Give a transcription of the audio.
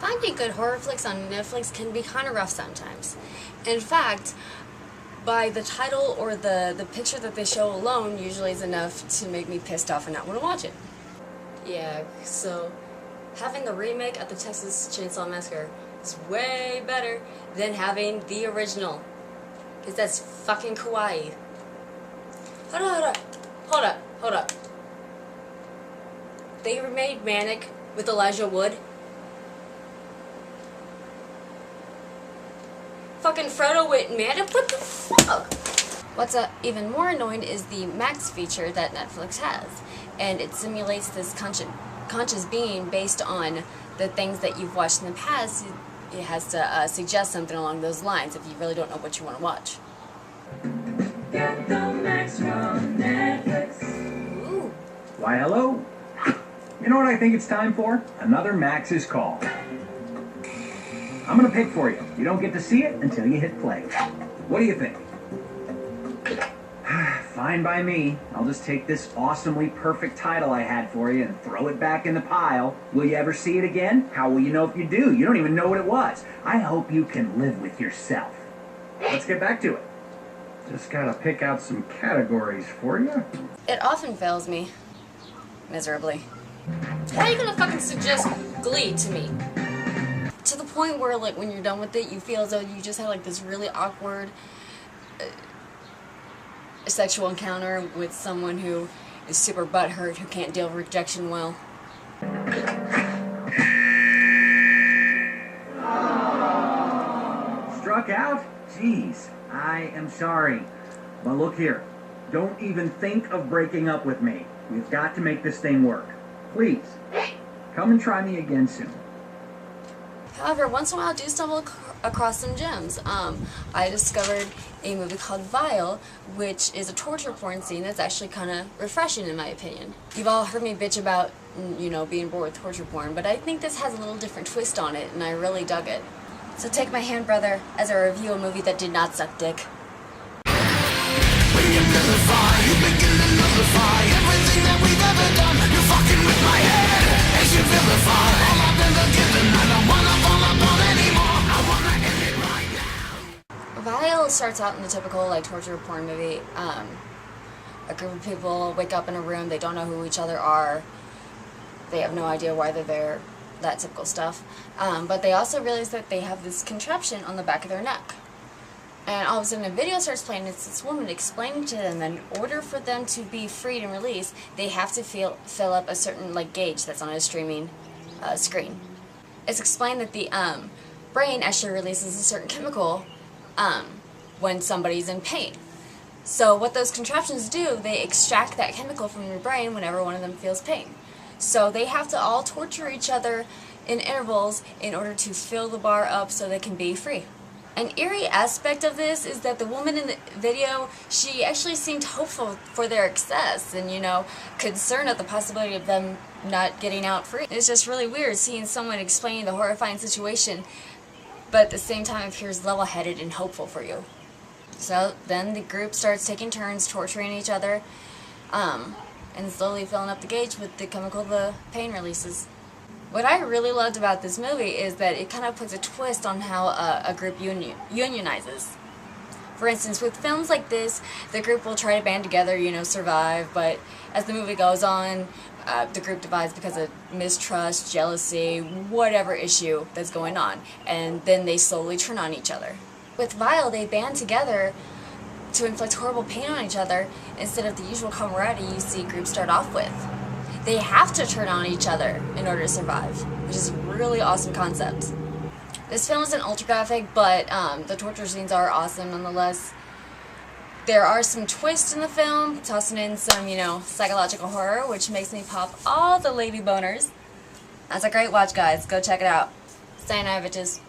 Finding good horror flicks on Netflix can be kind of rough sometimes. In fact, by the title or the picture that they show alone usually is enough to make me pissed off and not want to watch it. Yeah, so having a remake of the Texas Chainsaw Massacre is way better than having the original. Because that's fucking kawaii. Hold up. They remade Manic with Elijah Wood. Fucking Frodo with Manic? What the fuck? What's even more annoying is the Max feature that Netflix has. And it simulates this conscious being based on the things that you've watched in the past. It has to suggest something along those lines if you really don't know what you want to watch. Get the Max from Netflix. Ooh. Why, hello. You know what I think it's time for? Another Max's Call. I'm gonna pick for you. You don't get to see it until you hit play. What do you think? Fine by me. I'll just take this awesomely perfect title I had for you and throw it back in the pile. Will you ever see it again? How will you know if you do? You don't even know what it was. I hope you can live with yourself. Let's get back to it. Just gotta pick out some categories for you. It often fails me. Miserably. How are you gonna fucking suggest Glee to me? To the point where, like, when you're done with it, you feel as though you just had, like, this really awkward sexual encounter with someone who is super butthurt, who can't deal with rejection well. Struck out? Jeez, I am sorry. But look here, don't even think of breaking up with me. We've got to make this thing work. Please, come and try me again soon. However, once in a while I do stumble across some gems. I discovered a movie called Vile, which is a torture porn scene that's actually kind of refreshing in my opinion. You've all heard me bitch about, you know, being bored with torture porn, but I think this has a little different twist on it, and I really dug it. So take my hand, brother, as I review a movie that did not suck dick. Everything that we've ever done, you're fucking with my head. As you vilify, all I've ever given, I don't wanna fall upon anymore. I wanna end it right now. Vile starts out in the typical, like, torture porn movie. A group of people wake up in a room, they don't know who each other are, they have no idea why they're there, that typical stuff. But they also realize that they have this contraption on the back of their neck. And all of a sudden a video starts playing, it's this woman explaining to them that in order for them to be freed and released, they have to fill up a certain, like, gauge that's on a streaming screen. It's explained that the brain actually releases a certain chemical when somebody's in pain. So what those contraptions do, they extract that chemical from your brain whenever one of them feels pain. So they have to all torture each other in intervals in order to fill the bar up so they can be free. An eerie aspect of this is that the woman in the video, she actually seemed hopeful for their success and, you know, concerned at the possibility of them not getting out free. It's just really weird seeing someone explaining the horrifying situation, but at the same time appears level-headed and hopeful for you. So then the group starts taking turns torturing each other and slowly filling up the gauge with the chemical the pain releases. What I really loved about this movie is that it kind of puts a twist on how a group unionizes. For instance, with films like this, the group will try to band together, you know, survive, but as the movie goes on, the group divides because of mistrust, jealousy, whatever issue that's going on, and then they slowly turn on each other. With Vile, they band together to inflict horrible pain on each other instead of the usual camaraderie you see groups start off with. They have to turn on each other in order to survive, which is a really awesome concept. This film isn't ultra graphic, but the torture scenes are awesome nonetheless. There are some twists in the film, tossing in some, you know, psychological horror, which makes me pop all the lady boners. That's a great watch, guys. Go check it out. Stay night, bitches.